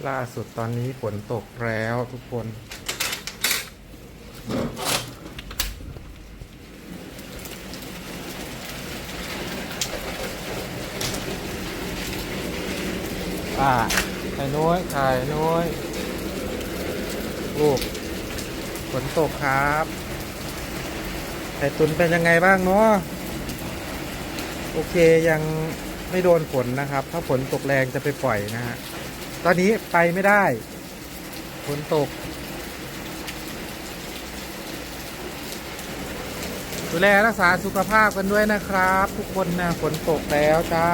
ล่าสุดตอนนี้ฝนตกแล้วทุกคนไข่น้อยไข่น้อยลูกฝนตกครับไข่ตุนเป็นยังไงบ้างเนาะโอเคยังไม่โดนฝนนะครับ ถ้าฝนตกแรงจะไปปล่อยนะฮะตอนนี้ไปไม่ได้ฝนตกดูแลรักษาสุขภาพกันด้วยนะครับทุกคนนะฝนตกแล้วจ้า